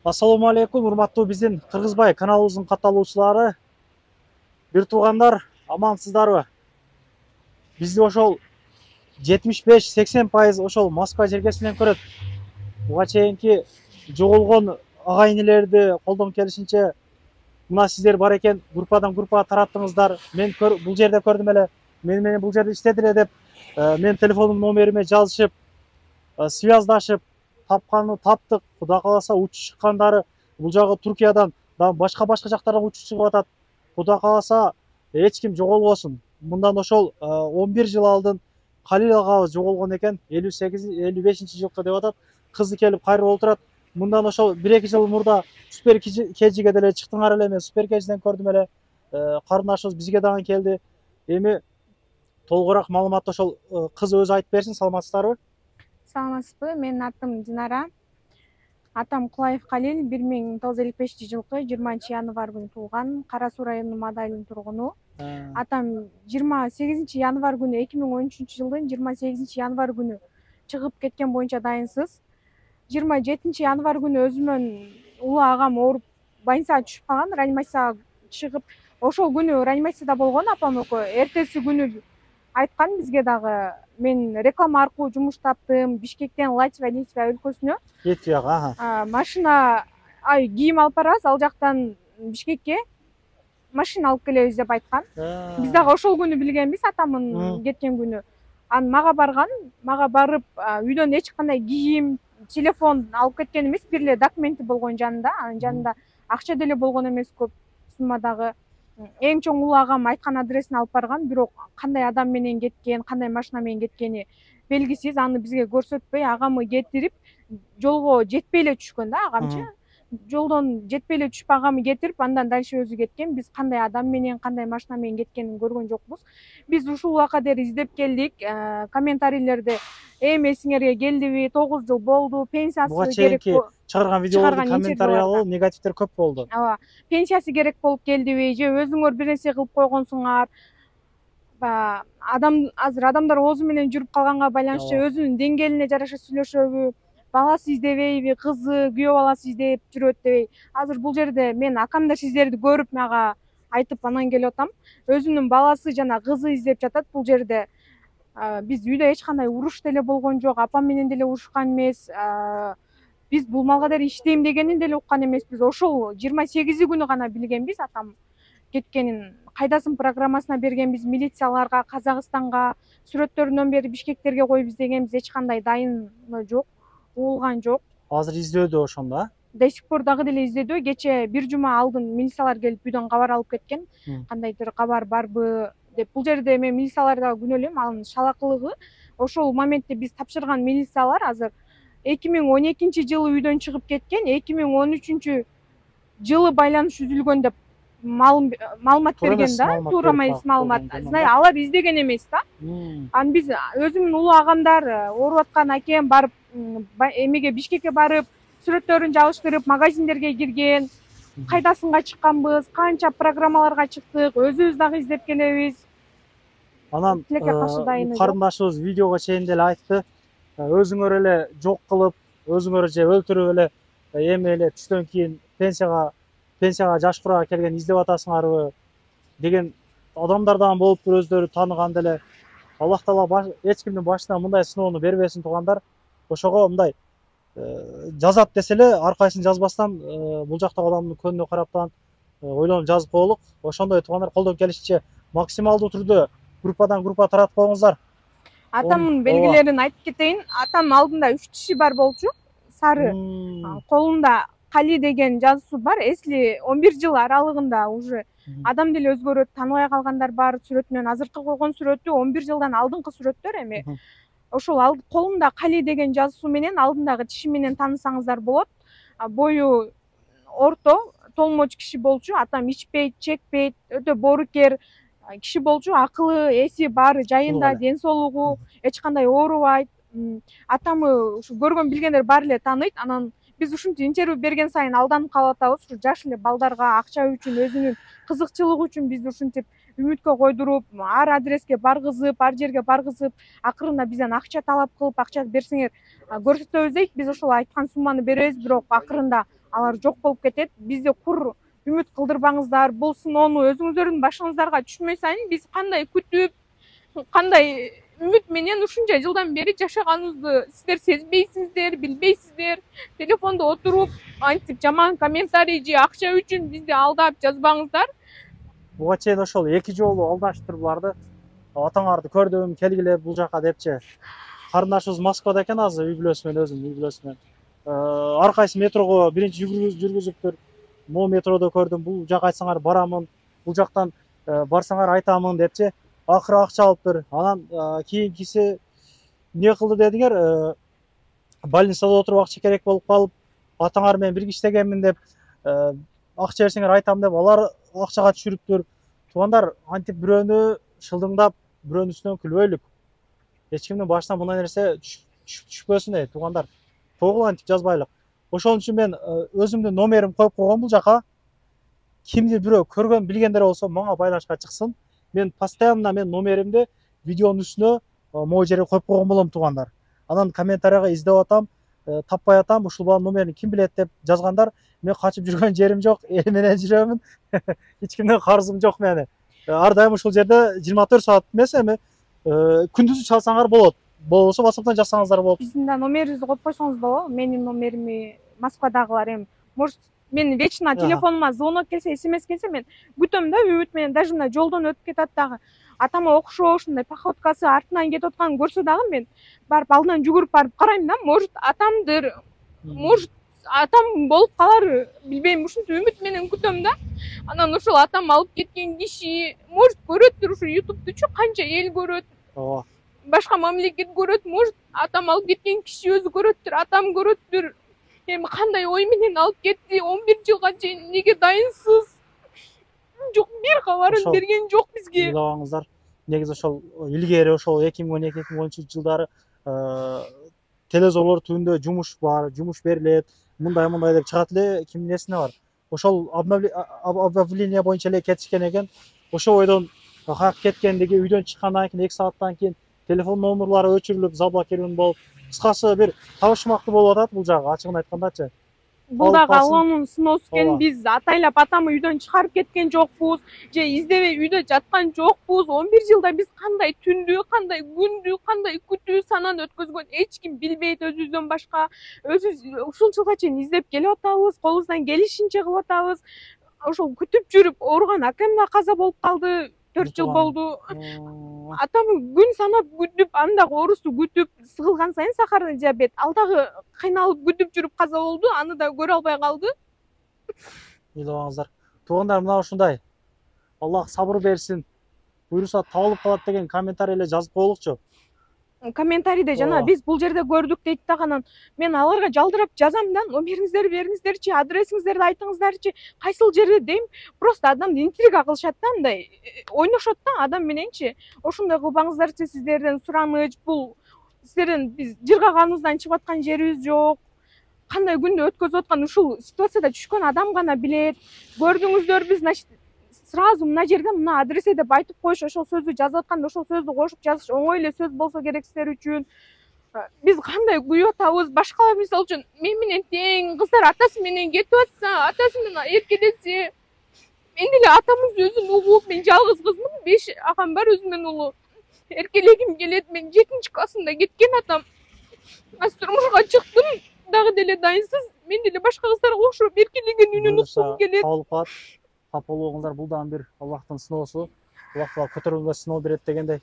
Ассаламу алейкум, урматтуу биздин Кыргызбай каналыбыздын катталуучулары. Бир туугандар, амансыздарбы? Бизди ошол 75-80% ошол Москва жергеси менен көрөт. Буга чейинки жоголгон ага инилерди колдон келишинче мына сиздер бар экен, группадан группага тараттыңыздар. Мен бул жерде көрдүм эле, менен бул жерде иштеди эле деп, мен телефонум номериме жазышып, связдашып, тапканды таптык. Кудай кааласа учуп чыккандары бул жагы Туркиядан, башка жактардан учуп чыгып атат. Кудай кааласа эч ким жоголбосун. Мындан ошол 11 жыл алдын Калил агабыз жоголгон экен, 55-жылкы деп атат. Кызы келип кайрылып отурат. Мындан ошол 1-2 жыл мурда Супер Кежиге деле чыктыңар эле, мен Супер Кежиден көрдүм эле. Карындашыбыз бизге дагы келди. Эми толугураак маалыматты ошол кыз өзү айтып берсин. Саламатсыздарбы? Саламатсызбы? Менин атым Динара. Атам Кулаев Калил, 1955-жылкы 20-январь күнү туулган, Кара Суу районунун Мадайлын тургуну. Атам 28-январь күнү 2013-жылдын 28-январь күнү чыгып кеткен боюнча дайынсыз. 27-январь күнү өзүмөн улуу агам ооруп больницага түшүп калган, реанимацияга чыгып, ошол күнү реанимацияда болгон апам экөө. Эртеси күнү айткан бизге дагы, мен реклама аркылуу жумуш таптым, Бишкектен Латвия өлкөсүнө. Литвага, Машина, кийим алып барабыз, ал жактан Бишкекке машина алып келебиз деп айткан. Биз дагы ошол күнү билгенбиз атамдын кеткен күнү. Анан мага барган, мага барып, үйдөн эч кандай кийим, телефон алып кеткен эмес, бир эле документи болгон жанында. Анын жанында акча деле болгон эмес, көп суммадагы. Эң чоң улуу агам айткан адресине алып барган, бирок кандай адам менен кеткен, кандай машина менен кеткени белгисиз. Аны бизге көрсөтпөй, агамы кетирип, жолго жетпей эле түшкөн да агамчы. Жолдон жетпей эле түшүп агамы кетирип, андан дальше өзү кеткен. Биз кандай адам менен, кандай машина менен кеткенин көргөн жокпуз. Биз ушул убакка дейин издеп келдик. Комментарийлерде эми эсиңерге келдиби, 9 жыл болду, пенсиясы керек. Чыгарган видеолорду комментариялоо негативдер көп болду. Ооба, пенсиясы керек болуп келдиби, же өзүңөр бир нерсе кылып койгонсуңар. Азыр адамдар оозу менен жүрүп калганга байланыштуу өзүнүн деңгээлине жараша сүйлөшөбү, баласы издебейби, кызы, күйөө баласы издеп жүрөт дебей. Азыр бул жерде мен акам да сиздерди көрүп мага айтып анан келип атам. Өзүнүн баласы жана кызы издеп жатат бул жерде. Биз үйдө эч кандай уруш деле болгон жок, апам менен деле урушкан эмес. Биз бул малга дейин иштейм дегенин деле уккан эмеспиз. Ошол 28 күнү гана билгенбиз атам кеткенин. Кайдасын программасына бергенбиз, милицияларга, Казакстанга, сүрөттөрүнөн бери Бишкектерге коюп издегенбиз, эч кандай дайыны жок, угулган жок. Азыр издөөдө ошондо, До сих пор дагы деле издөөдө. Кече бир жума алдын милициялар келип үйдөн кабар алып кеткен. Кандайдыр кабар барбы деп. Бул жерде мен милицияларга күнөөлөйм, анын шалакылыгы. Ошол моментте биз тапшырган милициялар азыр 2012-жылы үйдөн чыгып кеткен, 2013-жылы байланыш үзүлгөн деп маалымат берген да, туура эмес маалымат. Алар издеген эмес да. Анан биз өзүмдүн улуу агамдар ооруп аткан акем барып, эмеге Бишкекке барып, сүрөттөрүн жабыштырып, магазиндерге кирген, кайдасынга чыкканбыз, канча программаларга чыктык, өзүбүз дагы издеп келебиз. Анан карындашыбыз видеого чейин деле айтты, өзүңөр эле жок кылып, өзүңөр же өлтүрүп эле эми эле түштөн кийин пенсияга жаш курага келген издеп атасыңарбы деген адамдар дагы болуптур, өздөрү тааныган деле. Аллах таала эч кимдин башына мындай сыноону бербесин туугандар. Ошого мындай жазат десе эле аркайсын жазбастан бул жактагы адамдын көнүнө караптан ойлонуп жазып коелук. Ошондой туугандар колдон келишинче максималдуу түрдө группадан группага таратып коюңуздар. Атамдын белгилерин айтып кетейин. Атам алдында 3 тиши бар болчу, сары. Колунда Кали деген жазуусу бар. Эсли 11 жыл аралыгында уже адам деле өзгөрөт, тааныбай калгандар бар. Сүрөтүнөн азыркы койгон сүрөтү 11 жылдан алдыңкы сүрөттөр эми. Ошол колунда Кали деген жазуусу менен алдындагы тиши менен таанысаңыздар болот. Бою орто, толмоч киши болчу. Атам ичпейт, чекпейт, өтө боорукер киши болчу. Акылы, эси баары жайында, ден соолугу, эч кандай оорубайт. Атамы ушу көргөн билгендер баары эле тааныйт. Анан биз ушинтип интервью берген сайын алданып калып атабыз. Ушу жаш эле балдарга акча үчүн, өзүнүн кызыкчылыгы үчүн бизди ушинтип үмүткө койдуруп, ар адреске баргызып, ар жерге баргызып, акырында бизден акча талап кылып, акча берсеңер көрсөтөбүз дейт. Биз ошол айткан сумманы беребиз, бирок акырында алар жок болуп кетет. Бизди кур үмүт кылдырбаңыздар. Бул сыноону өзүңүздөрдүн башыңыздарга түшмөй сайын биз кандай күтүп, кандай үмүт менен ушунча жылдан бери жашаганыбызды сиздер сезбейсиңиздер, билбейсиздер. Телефондо отуруп, антип жаман комментарий же акча үчүн бизди алдап жазбаңыздар. Буга чейин ошол 2 жолу алдаштыр буларды. Атаңарды көрдүм, келгиле бул жака депчи. Карындашыбыз Москвада экен азыр, үй бүлөсү менен, өзүнүн үй бүлөсү менен. Ар кайсы метрого биринчи жүргүзүптүр. Могу метродо көрдүм, бул жака айтсаңар барамын, бул жактан барсаңар айтамын депчи. Акыры акча алыптыр. Анан кийинкиси эмне кылды дедиңер? Больницада отуруп акча керек болуп калып, атаңар менен бирге иштегенмин деп, акча берсеңер айтам деп, алар акчага түшүрүптүр. Туугандар, антип бирөөнү шылдыңдап, бирөөнүн үстүнөн күлбөйлүк. Эч кимдин башына мындай нерсе түшпөсүн туугандар. Тогул антип жазбайлык. Ошон үчүн мен өзүмдүн номерим коюп койгом бул жака. Кимди бирөө көргөн, билгендер болсо мага байланышка чыксын. Мен постоянно номеримди видеонун үстүнө могу жерге коюп койгон болом туугандар. Анан комментарийга издеп атам, таппай атам, ушул баланын номерин ким билет деп жазгандар. Мен качып жүргөн жерим жок, эл менен жүрөмүн. Эч кимден карызым жок мени. Ар дайым ушул жерде 24 саат эмес, эми күндүзү чалсаңар болот. Болбосо WhatsApp'тан жазсаңыздар болот. Биздин да номерибизди коюп койсоңуз болобу? Менин номерими Москвадагылар эми может мен вечно телефонума звонок келсе, смс келсе, мен күтөм да, үмүт менен даже мына жолдон өтүп кетет дагы. Атама окшоо ушундай походкасы артынан кетип атканын көрсө дагы мен барып алдынан жүгүрүп барып карайм да, может атамдыр, может атам болуп калар, билбейм, ушинтип үмүт менен күтөм да. Анан ошол атам алып кеткен киши может көрөттүр, ушу ютубтучу канча эл көрөт. Ооба. Башка мамлекет көрөт, может атам алып кеткен киши өзү көрөттүр, атам көрөттүр. Эми кандай ой менен алып кетти, 11 жылга чейин эмнеге дайынсыз? Жок, бир кабарын берген жок бизге. Уйлабаңыздар. Негизи ошол илгери ошол 2012-2013 жылдары телезорлор түбүндө жумуш бар, жумуш берилет, мындай деп чыгат эле, кимдин эсине бар. Ошол объявление боюнча эле кетишкен экен. Ошол ойдон каяк кеткендиги, үйдөн чыккандан кийин 2 сааттан кийин телефон номерлары өчүрүлүп, заблокирован болуп, кыскасы бир табышмактуу болуп атат бул жагы, ачыгын айткандачы. Бул дагы Алланын сыноосу экен. Биз атайлап атамы үйдөн чыгарып кеткен жокпуз, же издебей үйдө жаткан жокпуз. 11 жылда биз кандай түндү, кандай күндү, кандай күтүү санан өткөзгөн эч ким билбейт өзүбүздөн башка. Өзүбүз ушул жылга чейин издеп келип атабыз, колубуздан келишинче кылып атабыз. Ошол күтүп жүрүп ооруган акем да каза болуп калды. 4 жыл болду. Атамы күн санап күтүп, андагы оорусу күтүп, сыгылган сайын сахарный диабет, ал дагы кыйналып күтүп жүрүп каза болду, аны да көрө албай калды. Уйлабаңыздар. Туугандар, мына ушундай. Аллах сабыр берсин. Буйруса табылып калат деген комментарийлер жазып коелукчу. Комментарийде жана биз бул жерде көрдүк дейт да, анан мен аларга жалдырап жазам да, номериңиздерди бериңиздерчи, адресиңиздерди айтыңыздарчы, кайсыл жерде дейм. Просто адамды интрига кылышат да, мындай ойношот да адам мененчи. Ошондой кылбаңыздарчы, сиздерден сураныч. Бул сиздерден биз жыргаганыбыздан чыгып аткан жерибиз жок. Кандай күндү өткөзүп аткан ушул ситуацияда түшкөн адам гана билет. Көрдүңүздөр, биз значит сразу мына жерде мына адресе деп айтып коюш, ошол сөздү жазып атканда ошол сөздү кошуп жазыш оңой эле сөз болсо керек сиздер үчүн. Биз кандай күйүп атабыз, башкалар мисалы үчүн мен менен тең кыздар атасы менен кетип атса, атасы менен эркелесе, мен деле атамыз өзүн угуп, мен жалгыз кызмын, 5 агам бар өзүмөн улуу. Эркелегим келет, мен 7-чи классында кеткен атам. Азыр турмушка чыктым, дагы деле дайынсыз, мен деле башка кыздарга окшоп эркелеген үнүн уккум келет. Тап болуңуздар, бул дагы бир Аллахтын сыноосу. Аллах Таала көтөрүлгөн сыноо берет дегендей.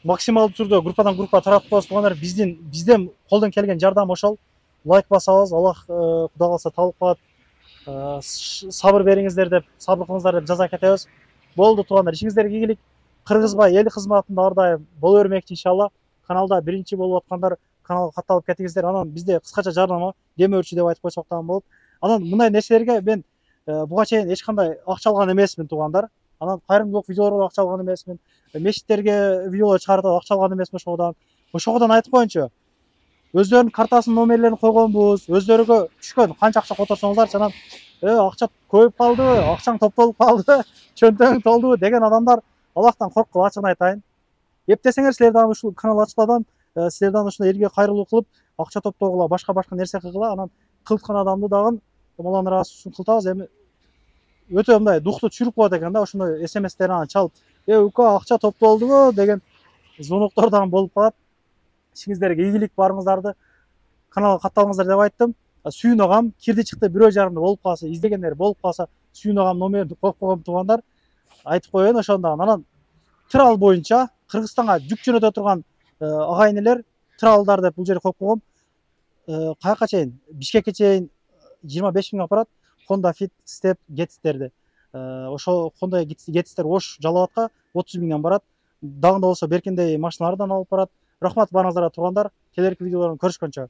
Максималдуу түрдө группадан группа таратып коебуз туугандар. Бизден колдон келген жардам ошол. Лайк басабыз, Аллах Кудай кааласа табылып калат. Сабыр бериңиздер деп, сабыр кылыңыздар деп жаза кетебиз. Болду туугандар, ишиңиздерге ийгилик. Кыргызбай эл кызматында ар дайым боло бермекчи иншалла. Каналда биринчи болуп аткандар каналга катталып кетиңиздер. Анан бизде кыскача жарнама демөөрчү деп айтып койсок дагы болот. Анан мындай нерселерге мен буга чейин эч кандай акча алган эмесмин туугандар. Анан кайрымдуулук видеолорго акча алган эмесмин. Мешиттерге видеолор чыгарып акча алган эмесмин ошогодон айтып коеюнчу. Өздөрүнүн картасынын номерлерин койгонбуз, өздөрүгө түшкөн канча акча которсоңуздарчы, анан акча көбөйүп калдыбы, акчаң топтолуп калдыбы, чөнтөгүң толдубу деген адамдар Аллахтан корккула, ачыгын айтайын. Эптесеңер силерден ушул канал ачкадан, силерден ушундай элге кайрылуу кылып, акча топтогула, башка нерсе кылгыла, анан кылткан адамды дагы Маланы ырасы кылтабыз эми өтө мындай дукту чүрүп коет экен да, ошондой смстер анан чалып ука акча топтолдубу деген звоноктор дагы болуп калат. Ишиңиздерге ийгилик, барыңыздарды каналга катталыңыздар деп айттым. Сүйүн агам кирди чыкты бирөө жарымда болуп калса, издегендер болуп калса, Сүйүн агам номерин коюп койгом туугандар, айтып коеюн ошондо. Анан трал боюнча Кыргызстанга жүк жөнөтө турган агайын элер тралдар деп бул жерге коюп койгом. Каяка чейин? Бишкекке чейин 25 миңге барат. Honda Fit, Step, Get'терди. Ошо Honda Get'тер Ош Жалал-Абадка 30 миңден барат. Дагында болсо беркиндей машиналардан алып барат. Рахмат барыңыздарга туугандар. Келерки видеолордон көрүшкөнчө.